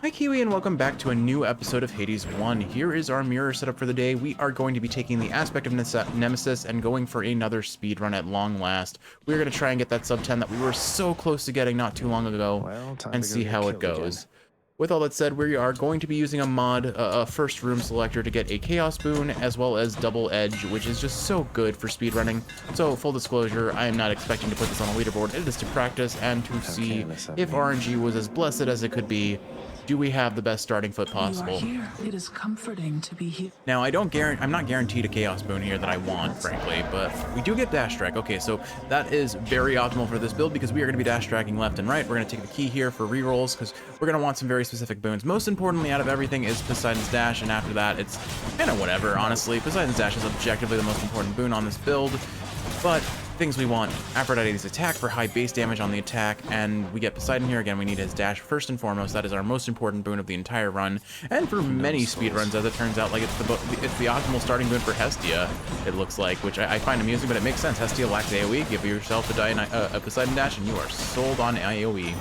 Hi Kiwi and welcome back to a new episode of Hades 1. Here is our mirror setup for the day. We are going to be taking the aspect of Nemesis and going for another speed run at long last. We're going to try and get that sub-10 that we were so close to getting not too long ago and see how it goes. With all that said, we are going to be using a mod, a first room selector to get a chaos boon, as well as double edge, which is just so good for speedrunning. So full disclosure, I am not expecting to put this on a leaderboard. It is to practice and to see if RNG was as blessed as it could be. Do we have the best starting foot possible? You are here. It is comforting to be here. Now, I'm not guaranteed a chaos boon here that I want, frankly, but we do get dash drag. Okay, so that is very optimal for this build because we are going to be dash dragging left and right. We're going to take the key here for rerolls because we're going to want some very specific boons. Most importantly, out of everything is Poseidon's dash, and after that, it's kind of whatever, honestly. Poseidon's dash is objectively the most important boon on this build, but things we want: Aphrodite's attack for high base damage on the attack, and we get Poseidon here. Again, we need his dash first and foremost. That is our most important boon of the entire run, and for many speedruns, as it turns out, like it's the optimal starting boon for Hestia, it looks like, which I find amusing, but it makes sense. Hestia lacks AoE, give yourself a Poseidon dash, and you are sold on AoE.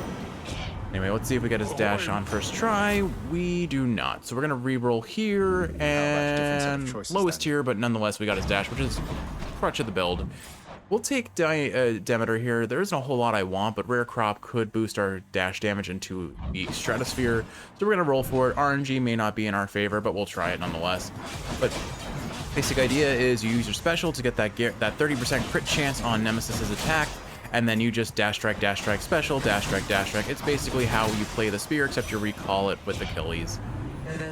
Anyway, let's see if we get his dash on first try. We do not, so we're gonna re-roll here, and lowest tier, but nonetheless, we got his dash, which is crutch of the build. We'll take Demeter here. There isn't a whole lot I want, but Rare Crop could boost our dash damage into the stratosphere. So we're going to roll for it. RNG may not be in our favor, but we'll try it nonetheless. But basic idea is you use your special to get that 30% crit chance on Nemesis's attack, and then you just dash drag, special, dash drag, dash drag. It's basically how you play the spear, except you recall it with Achilles.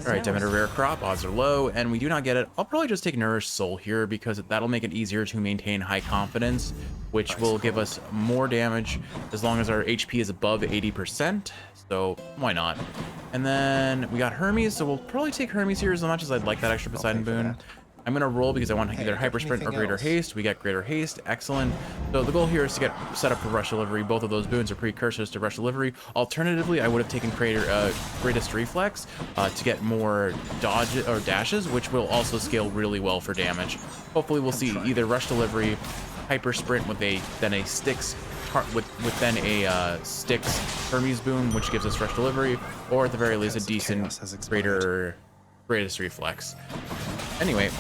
Alright, Demeter Rare Crop, odds are low, and we do not get it. I'll probably just take Nourished Soul here because that'll make it easier to maintain high confidence, which will give us more damage as long as our HP is above 80%, so why not? And then we got Hermes, so we'll probably take Hermes here as much as I'd like that extra Poseidon boon. I'm going to roll because I want either Hyper Sprint or Greater Haste. We get Greater Haste. Excellent. So the goal here is to get set up for Rush Delivery. Both of those boons are precursors to Rush Delivery. Alternatively, I would have taken Greatest Reflex to get more dodge or dashes, which will also scale really well for damage. Hopefully we'll see either Rush Delivery, Hyper Sprint with then a Styx Hermes boon, which gives us Rush Delivery, or at the very least a decent Greatest Reflex. Anyway,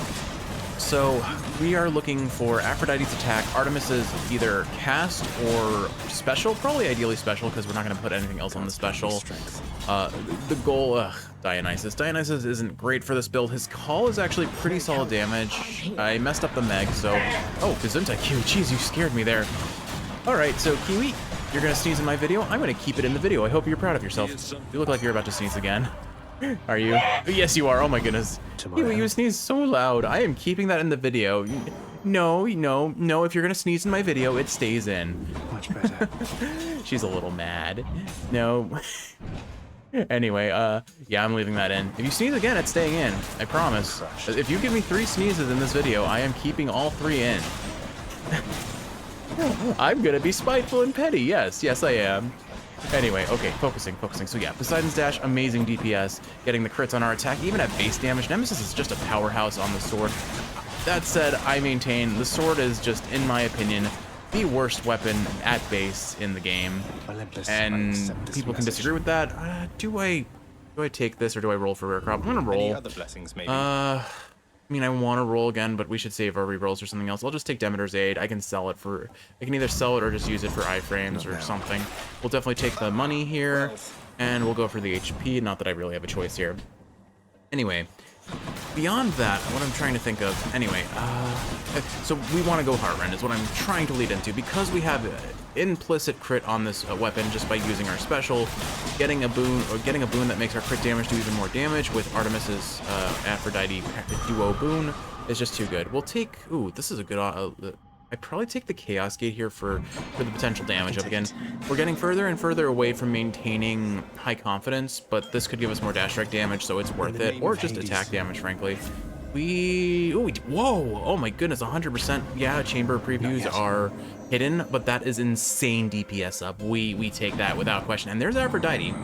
so we are looking for Aphrodite's attack, Artemis's either cast or special, probably ideally special because we're not going to put anything else on the special. The goal, Dionysus. Dionysus isn't great for this build. His call is actually pretty solid damage. I messed up the Meg, so... Oh, Gesundheit Q, jeez, you scared me there. Alright, so Kiwi, you're going to sneeze in my video. I'm going to keep it in the video. I hope you're proud of yourself. You look like you're about to sneeze again. Are you? Yes, you are. Oh my goodness. You sneeze so loud. I am keeping that in the video. No. If you're gonna sneeze in my video, it stays in. Much better. She's a little mad. No. Anyway, yeah, I'm leaving that in. If you sneeze again, it's staying in. I promise. If you give me 3 sneezes in this video, I am keeping all 3 in. I'm gonna be spiteful and petty. Yes, I am. Anyway, okay, focusing. So yeah, Poseidon's dash, amazing DPS, getting the crits on our attack, even at base damage. Nemesis is just a powerhouse on the sword. That said, I maintain the sword is just, in my opinion, the worst weapon at base in the game. And people can disagree with that. Do I take this or do I roll for Rare Crop? I'm gonna roll. Any other blessings, maybe? I mean, I want to roll again, but we should save our rerolls or something else. I'll just take Demeter's Aid. I can either sell it or just use it for iframes or something. We'll definitely take the money here, and we'll go for the HP. Not that I really have a choice here. Anyway, beyond that, what I'm trying to think of, anyway, so we want to go Heartrend is what I'm trying to lead into, because we have implicit crit on this weapon just by using our special, getting a boon that makes our crit damage do even more damage with Artemis's Aphrodite duo boon is just too good. We'll take, this is a good, I'd probably take the Chaos Gate here for the potential damage up again. We're getting further and further away from maintaining high confidence, but this could give us more dash strike damage, so it's worth it, or just attack damage, frankly. Whoa, oh my goodness, 100%. Yeah, chamber previews are hidden, but that is insane DPS up. We take that without question. And there's Aphrodite.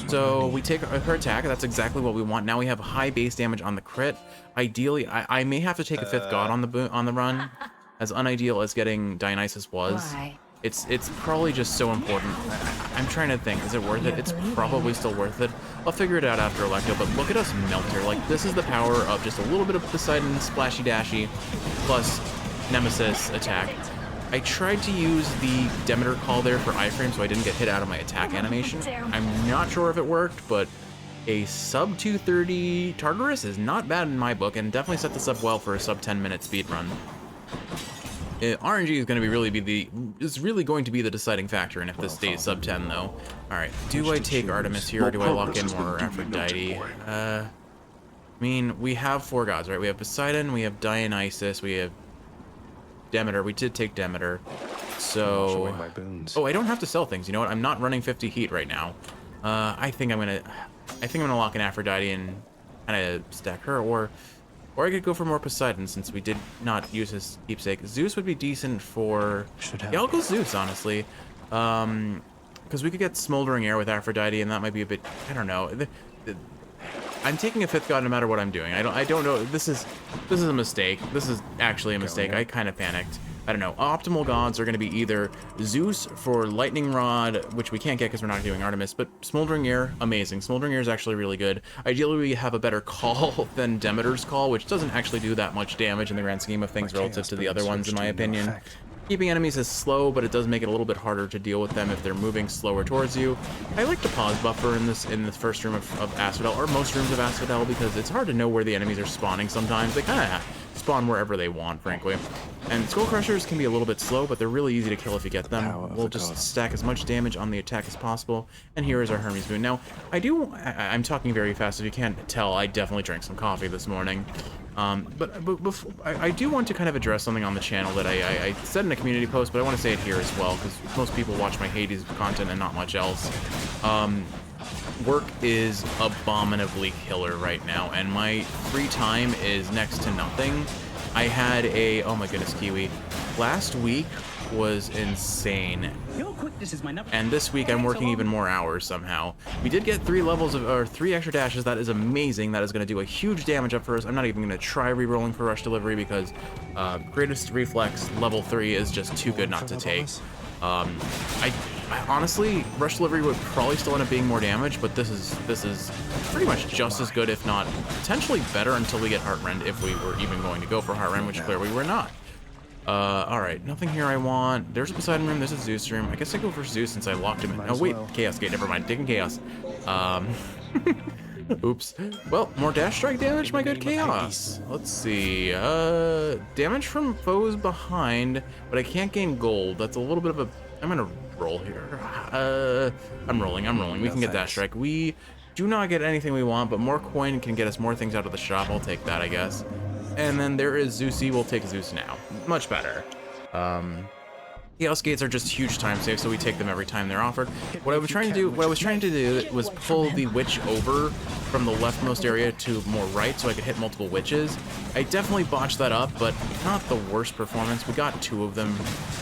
So we take her attack. That's exactly what we want. Now we have high base damage on the crit. Ideally, I may have to take a 5th god on the run, as unideal as getting Dionysus was. Why? It's probably just so important. I'm trying to think, is it worth it? It's probably still worth it. I'll figure it out after Electo, but look at us melt here. Like, this is the power of just a little bit of Poseidon splashy dashy plus Nemesis attack. I tried to use the Demeter call there for iframe so I didn't get hit out of my attack animation. I'm not sure if it worked, but a sub 230 Tartarus is not bad in my book, and definitely set this up well for a sub 10-minute speed run. RNG is going to really going to be the deciding factor in if this stays sub 10 though. All right, do I take Artemis here or do I lock in more Aphrodite? I mean, we have 4 gods, right? We have Poseidon, we have Dionysus, we have Demeter. We did take Demeter. So, oh, I don't have to sell things. You know what? I'm not running 50 heat right now. I think I'm gonna lock in Aphrodite and kind of stack her, or I could go for more Poseidon since we did not use his keepsake. Zeus would be decent for... Yeah, I'll go Zeus, honestly. Because we could get Smoldering Air with Aphrodite, and that might be a bit... I don't know. I'm taking a 5th god no matter what I'm doing. I don't know. This is a mistake. This is actually a mistake. I kind of panicked. I don't know. Optimal gods are going to be either Zeus for Lightning Rod, which we can't get because we're not doing Artemis, but Smoldering Air, amazing. Smoldering Air is actually really good. Ideally, we have a better call than Demeter's call, which doesn't actually do that much damage in the grand scheme of things relative to the other ones, in my opinion. Keeping enemies is slow, but it does make it a little bit harder to deal with them if they're moving slower towards you. I like to pause buffer in the first room of Asphodel, or most rooms of Asphodel, because it's hard to know where the enemies are spawning sometimes. They kind of spawn wherever they want, frankly. And Skull Crushers can be a little bit slow, but they're really easy to kill if you get them. We'll just stack as much damage on the attack as possible. And here is our Hermes Boon. Now, I'm talking very fast. If you can't tell, I definitely drank some coffee this morning. But before, I do want to kind of address something on the channel that I said in a community post, but I want to say it here as well, because most people watch my Hades content and not much else. Work is abominably killer right now, and my free time is next to nothing. I had oh my goodness, Kiwi. Last week was insane. And this week I'm working even more hours somehow. We did get 3 extra dashes. That is amazing. That is going to do a huge damage up for us. I'm not even going to try re-rolling for Rush Delivery because Greatest Reflex level 3 is just too good not to take. I honestly, Rush Delivery would probably still end up being more damage, but this is pretty much just as good, if not potentially better, until we get Heartrend, if we were even going to go for Heartrend, which clearly we're not. Alright, nothing here I want. There's a Poseidon room, there's a Zeus room. I guess I go for Zeus since I locked him in. Oh wait, Chaos Gate, never mind, taking Chaos. Oops. Well, more dash strike damage, my good Chaos. Let's see, damage from foes behind, but I can't gain gold. That's a little bit of a... I'm gonna roll here. I'm rolling. We can get dash strike. We do not get anything we want, but more coin can get us more things out of the shop. I'll take that, I guess. And then there is Zeusy. We'll take Zeus now. Much better. Chaos Gates are just huge time saves, so we take them every time they're offered. What I was trying to do was pull the witch over from the leftmost area to more right so I could hit multiple witches. I definitely botched that up, but not the worst performance. We got 2 of them.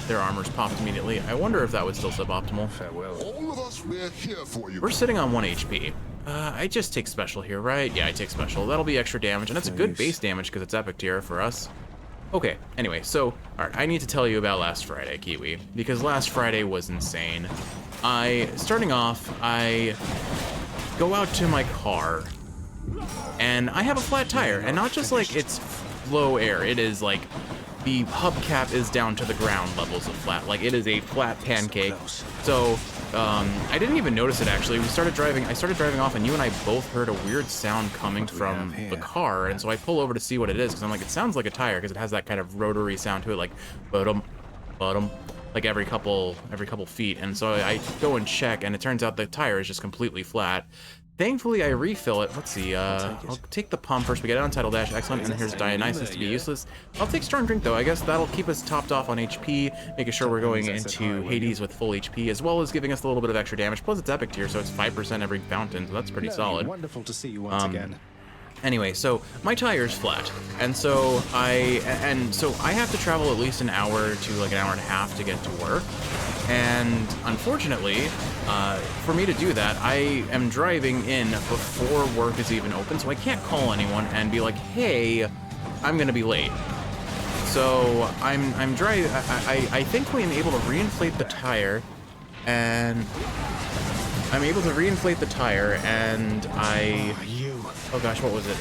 Their armors popped immediately. I wonder if that was still suboptimal. Farewell. All of us, we're here for you. We're sitting on 1 HP. I just take special here, right? Yeah, I take special. That'll be extra damage, and that's a good base damage because it's epic tier for us. Okay, anyway, so, alright, I need to tell you about last Friday, Kiwi, because last Friday was insane. Starting off, I go out to my car, and I have a flat tire, and not just like it's low air, it is like the hubcap is down to the ground levels of flat, like it is a flat pancake. So, I didn't even notice it actually. I started driving off, and you and I both heard a weird sound coming from the car, and so I pull over to see what it is, because I'm like, it sounds like a tire, because it has that kind of rotary sound to it, like bottom, like every couple feet. And so I go and check, and it turns out the tire is just completely flat. Thankfully, I refill it. Let's see, I'll take the pump first. We get it on Tidal Dash, excellent, and here's Dionysus to be useless. I'll take Strong Drink, though. I guess that'll keep us topped off on HP, making sure we're going into Hades with full HP, as well as giving us a little bit of extra damage. Plus, it's epic tier, so it's 5% every fountain, so that's pretty solid. Wonderful to see you once again. Anyway, so my tire's flat, and so I have to travel at least an hour to like an hour and a half to get to work. And unfortunately, for me to do that, I am driving in before work is even open, so I can't call anyone and be like, hey, I'm gonna be late. So I'm driving. I thankfully am able to reinflate the tire, and I'm able to reinflate the tire, and oh gosh, what was it?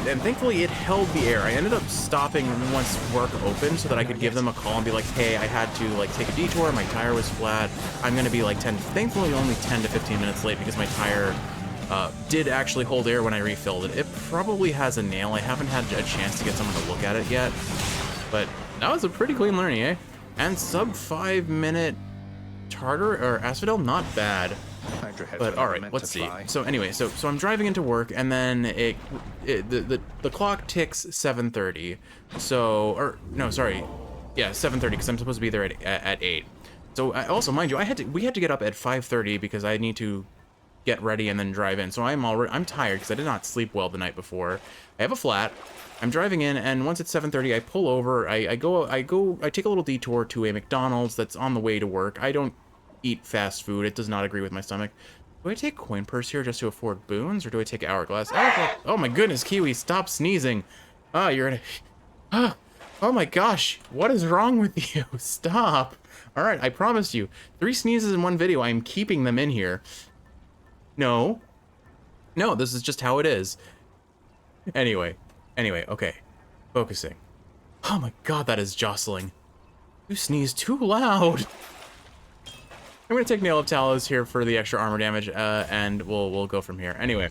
And thankfully it held the air. I ended up stopping once work opened so that I could give them a call and be like, hey, I had to like take a detour, my tire was flat, I'm gonna be like thankfully only 10 to 15 minutes late because my tire did actually hold air when I refilled it. It probably has a nail. I haven't had a chance to get someone to look at it yet, but that was a pretty clean learning, eh? And sub 5 minute tartar or asphodel, not bad. But all right, let's see. So anyway, so I'm driving into work, and then the clock ticks 7:30. So, or no, sorry, yeah, 7:30 because I'm supposed to be there at 8. So also, mind you, we had to get up at 5:30 because I need to get ready and then drive in. So I'm tired because I did not sleep well the night before. I have a flat. I'm driving in, and once it's 7:30, I pull over. I take a little detour to a McDonald's that's on the way to work. I don't eat fast food. It does not agree with my stomach. Do I take coin purse here just to afford boons, or do I take hourglass? Oh my goodness, Kiwi, stop sneezing. Ah, you're gonna... Oh my gosh, what is wrong with you? Stop. All right, I promise you. 3 sneezes in one video. I'm keeping them in here. No, this is just how it is. Anyway, okay. Focusing. Oh my god, that is jostling. You sneeze too loud. I'm gonna take Nail of Talos here for the extra armor damage, and we'll go from here. Anyway,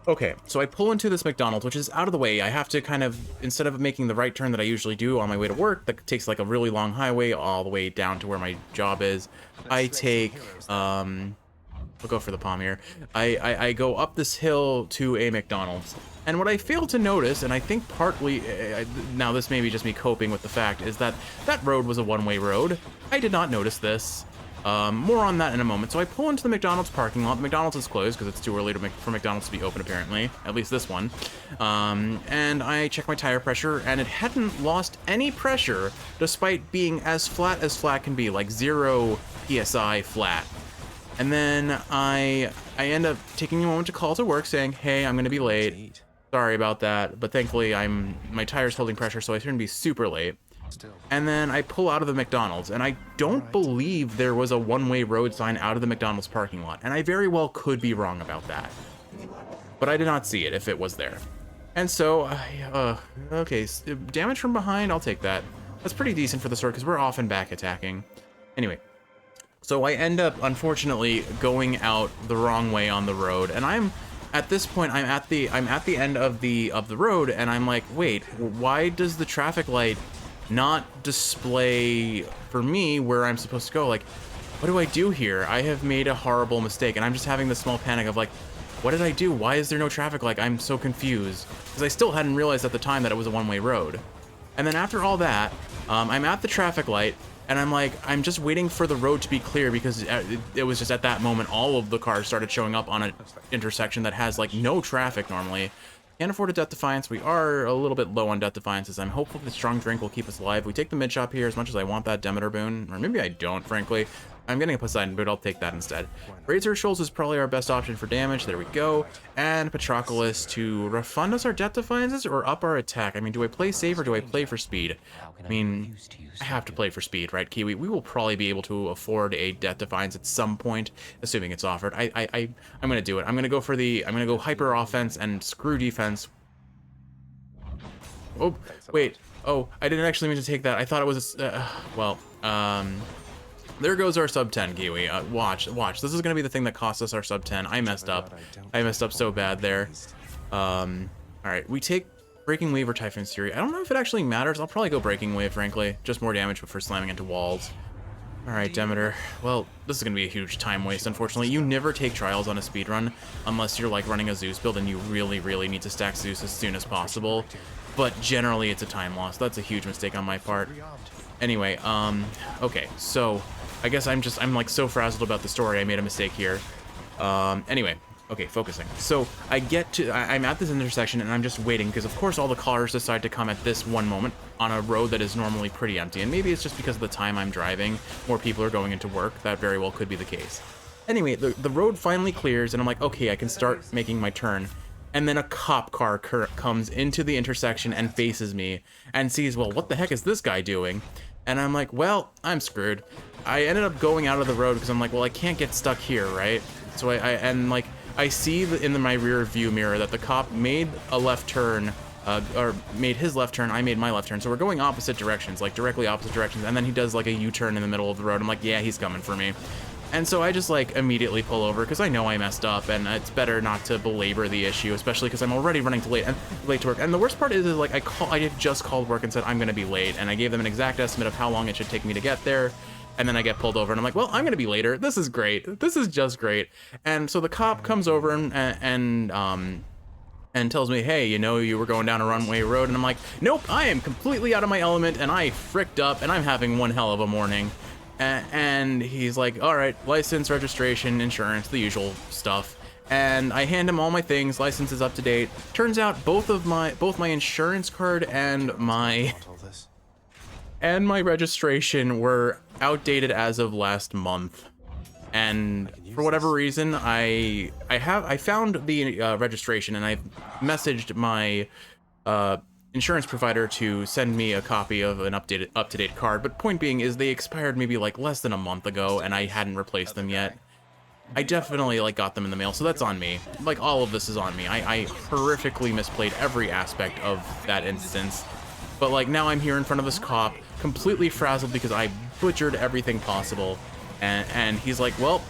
okay, so I pull into this McDonald's, which is out of the way. I have to kind of, instead of making the right turn that I usually do on my way to work, that takes like a really long highway all the way down to where my job is, I take, we'll go for the palm here. I go up this hill to a McDonald's. And what I failed to notice, and I think partly, now this may be just me coping with the fact, is that that road was a one-way road. I did not notice this. More on that in a moment. So I pull into the McDonald's parking lot. The McDonald's is closed because it's too early for McDonald's to be open, apparently. At least this one. And I check my tire pressure, and it hadn't lost any pressure despite being as flat can be, like 0 PSI flat. And then I end up taking a moment to call to work saying, hey, I'm going to be late. Sorry about that. But thankfully, my tire's holding pressure, so I shouldn't be super late. And then I pull out of the McDonald's, and I don't believe there was a one-way road sign out of the McDonald's parking lot, and I very well could be wrong about that. But I did not see it if it was there. And so, okay, damage from behind, I'll take that. That's pretty decent for the sword, because we're often back attacking. Anyway, so I end up, unfortunately, going out the wrong way on the road, and at this point, I'm at the end of the road, and I'm like, wait, why does the traffic light not display for me where I'm supposed to go? Like, what do I do here? I have made a horrible mistake, and I'm just having this small panic of like, what did I do? Why is there no traffic light? I'm so confused, because I still hadn't realized at the time that it was a one-way road. And then after all that, I'm at the traffic light, and I'm like, I'm just waiting for the road to be clear, because it was just at that moment all of the cars started showing up on an intersection that has like no traffic normally. Can't afford a Death Defiance. We are a little bit low on Death Defiances. I'm hopeful the strong drink will keep us alive. We take the mid shop here as much as I want that Demeter boon, or maybe I don't, frankly. I'm getting a Poseidon boot, I'll take that instead. Razor Shoals is probably our best option for damage, there we go. And Patroclus to refund us our Death Defiances or up our attack. I mean, do I play safe or do I play for speed? I mean, I have to play for speed, right, Kiwi? We will probably be able to afford a Death Defiance at some point, assuming it's offered. I'm gonna do it. I'm gonna go hyper offense and screw defense. Oh, wait. Oh, I didn't actually mean to take that. I thought it was there goes our sub 10, Kiwi. Watch. This is gonna be the thing that costs us our sub 10. I messed up. I messed up so bad there. All right, we take Breaking Wave or Typhoon's Fury. I don't know if it actually matters. I'll probably go Breaking Wave, frankly. Just more damage for slamming into walls. All right, Demeter. Well, this is gonna be a huge time waste, unfortunately. You never take trials on a speedrun unless you're like running a Zeus build and you really need to stack Zeus as soon as possible. But generally, it's a time loss. That's a huge mistake on my part. Anyway, okay, so I guess I'm like so frazzled about the story, I made a mistake here. Anyway, okay, focusing. So I'm at this intersection and I'm just waiting because of course all the cars decide to come at this one moment on a road that is normally pretty empty. And maybe it's just because of the time I'm driving, more people are going into work. That very well could be the case. Anyway, the road finally clears and I'm like, okay, I can start making my turn. And then a cop car comes into the intersection and faces me and sees, well, what the heck is this guy doing? And I'm like, well, I'm screwed. I ended up going out of the road because I'm like, well, I can't get stuck here, right? So I see in my rear view mirror that the cop made a left turn, or made his left turn, I made my left turn. So we're going opposite directions, like directly opposite directions. And then he does like a U-turn in the middle of the road. I'm like, yeah, he's coming for me. And so I just like immediately pull over because I know I messed up, and it's better not to belabor the issue, especially because I'm already running late to work. And the worst part is like I had just called work and said I'm gonna be late, and I gave them an exact estimate of how long it should take me to get there. And then I get pulled over, and I'm like, well, I'm gonna be later. This is great. This is just great. And so the cop comes over and tells me, hey, you know, you were going down a runway road. And I'm like, nope, I am completely out of my element, and I fricked up, and I'm having one hell of a morning. And he's like, all right, license, registration, insurance, the usual stuff. And I hand him all my things. License is up to date. Turns out both my insurance card and my registration were outdated as of last month. And for whatever reason, I found the registration, and I messaged my insurance provider to send me a copy of an up-to-date card. But point being is they expired maybe like less than a month ago, and I hadn't replaced them yet. I definitely like got them in the mail, so that's on me. Like, all of this is on me. I horrifically misplayed every aspect of that instance. But like, now I'm here in front of this cop, completely frazzled because I butchered everything possible. And he's like, well,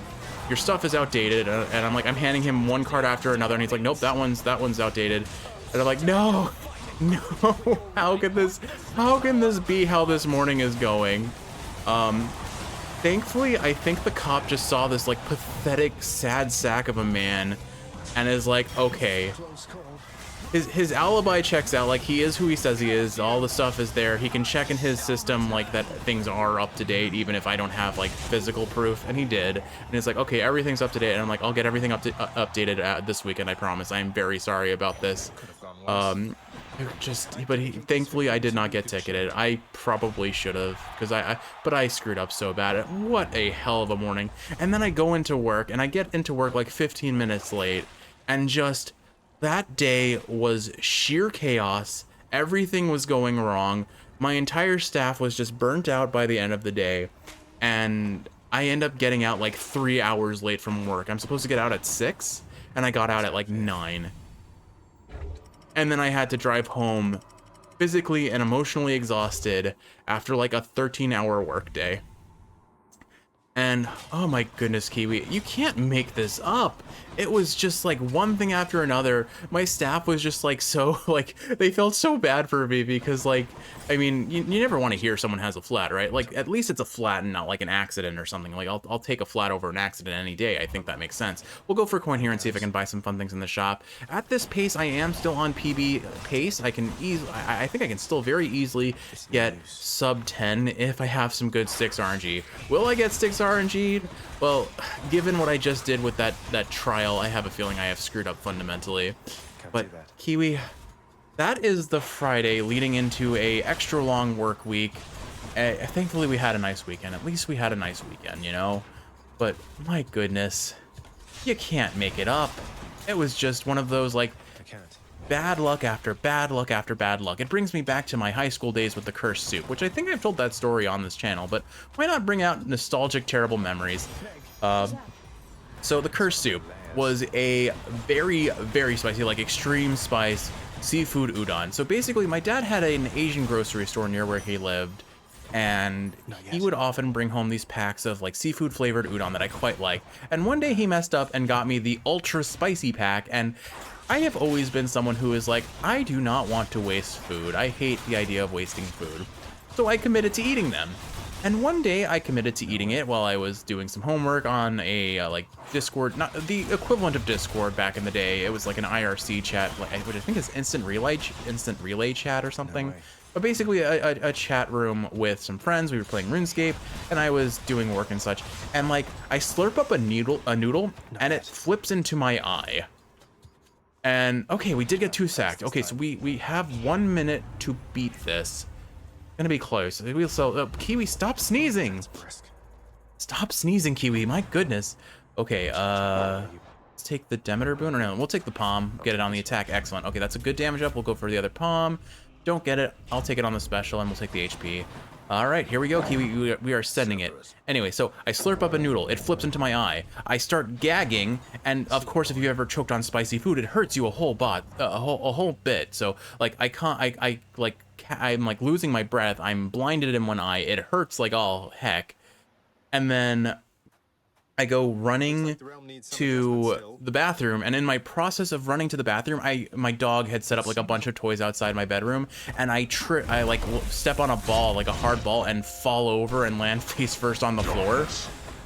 your stuff is outdated. And I'm like, I'm handing him one card after another, and he's like, nope, that one's outdated. And I'm like, no, how can this be how this morning is going? Thankfully, I think the cop just saw this like pathetic, sad sack of a man, and is like, okay, his alibi checks out. Like, he is who he says he is. All the stuff is there. He can check in his system like that things are up to date, even if I don't have like physical proof. And he did. And it's like, okay, everything's up to date. And I'm like, I'll get everything updated this weekend. I promise. I am very sorry about this. Thankfully I did not get ticketed. I probably should have, but I screwed up so bad. What a hell of a morning. And then I go into work, and I get into work like 15 minutes late, and just that day was sheer chaos. Everything was going wrong. My entire staff was just burnt out by the end of the day, and I end up getting out like 3 hours late from work. I'm supposed to get out at 6, and I got out at like 9. And then I had to drive home physically and emotionally exhausted after like a 13-hour workday. And oh my goodness, Kiwi, you can't make this up. It was just like one thing after another. My staff was just like so, like, they felt so bad for me because, like, I mean, you never want to hear someone has a flat, right? Like, at least it's a flat and not like an accident or something. Like, I'll take a flat over an accident any day. I think that makes sense. We'll go for a coin here and see if I can buy some fun things in the shop. At this pace, I am still on PB pace. I think I can still very easily get sub 10 if I have some good Styx RNG. Will I get Styx RNG? Well, given what I just did with that trial, I have a feeling I have screwed up fundamentally. But Kiwi, that is the Friday leading into a extra long work week. Thankfully we had a nice weekend. At least we had a nice weekend, you know? But my goodness, you can't make it up. It was just one of those, like, bad luck after bad luck after bad luck. It brings me back to my high school days with the cursed soup, which I think I've told that story on this channel, but why not bring out nostalgic, terrible memories? So the cursed soup was a very, very spicy, like extreme spice seafood udon. So basically, my dad had an Asian grocery store near where he lived, and he would often bring home these packs of like seafood flavored udon that I quite like. And one day he messed up and got me the ultra spicy pack, and I have always been someone who is like, I do not want to waste food. I hate the idea of wasting food. So I committed to eating them. And one day I committed to eating it while I was doing some homework on a like Discord, not the equivalent of Discord back in the day. It was like an IRC chat, like which I think is instant relay chat or something. But basically a chat room with some friends. We were playing RuneScape, and I was doing work and such. And like I slurp up a noodle, and it flips into my eye. And okay, we did get 2 sacked. Okay, so we have 1 minute to beat this. Gonna be close. We'll sell. Kiwi, stop sneezing. Stop sneezing, Kiwi. My goodness. Okay, let's take the Demeter boon, or no, we'll take the palm. Get it on the attack. Excellent. Okay, that's a good damage up. We'll go for the other palm. Don't get it. I'll take it on the special, and we'll take the HP. All right, here we go, Kiwi. We are sending it. Anyway, so I slurp up a noodle. It flips into my eye. I start gagging, and of course, if you ever choked on spicy food, it hurts you a whole bit. So like I can't. I'm like losing my breath. I'm blinded in one eye. It hurts like all heck. And then I go running to the bathroom, and in my process of running to the bathroom, my dog had set up like a bunch of toys outside my bedroom, and I like step on a ball, like a hard ball, and fall over and land face first on the floor.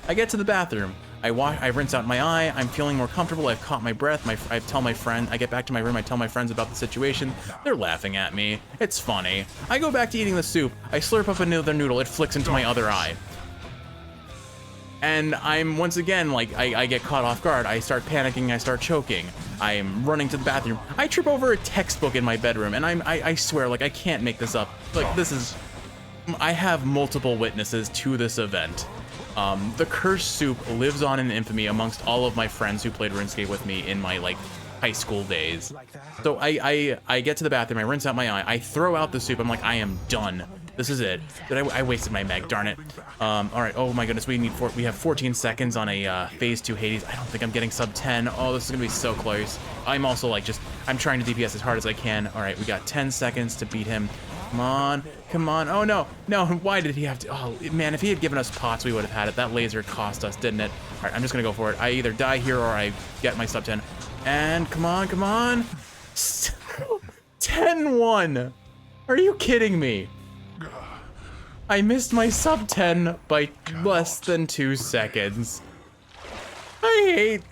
I get to the bathroom. I rinse out my eye. I'm feeling more comfortable. I've caught my breath. I tell my friend. I get back to my room. I tell my friends about the situation. They're laughing at me. It's funny. I go back to eating the soup. I slurp up another noodle. It flicks into my other eye. And I'm once again, like, I get caught off guard. I start panicking, I start choking. I'm running to the bathroom. I trip over a textbook in my bedroom, and I swear, like, I can't make this up. Like, this is, I have multiple witnesses to this event. The cursed soup lives on in infamy amongst all of my friends who played RuneScape with me in my, like, high school days. So I get to the bathroom, I rinse out my eye, I throw out the soup, I'm like, I am done. This is it. I wasted my meg, darn it. All right, oh my goodness, we have 14 seconds on a phase 2 Hades. I don't think I'm getting sub 10. Oh, this is gonna be so close. I'm also like I'm trying to DPS as hard as I can. All right, we got 10 seconds to beat him. Come on, come on. Oh no, no, why did he have to? Oh man, if he had given us pots, we would have had it. That laser cost us, didn't it? All right, I'm just gonna go for it. I either die here or I get my sub 10. And come on, come on. 10-1. Are you kidding me? I missed my sub 10 by less than 2 seconds. I hate,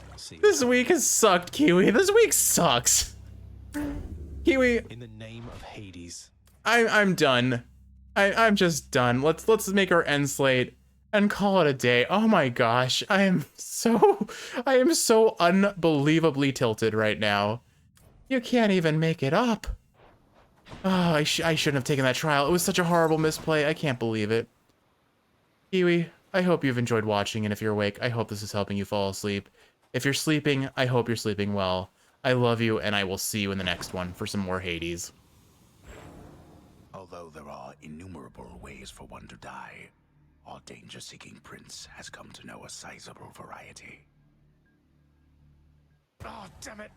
this week has sucked, Kiwi. This week sucks. Kiwi. In the name of Hades. I'm done. I'm just done. Let's make our end slate and call it a day. Oh my gosh, I am so unbelievably tilted right now. You can't even make it up. Oh, I shouldn't have taken that trial. It was such a horrible misplay. I can't believe it. Kiwi, I hope you've enjoyed watching, and if you're awake, I hope this is helping you fall asleep. If you're sleeping, I hope you're sleeping well. I love you, and I will see you in the next one for some more Hades. Although there are innumerable ways for one to die, our danger-seeking prince has come to know a sizable variety. Oh, damn it.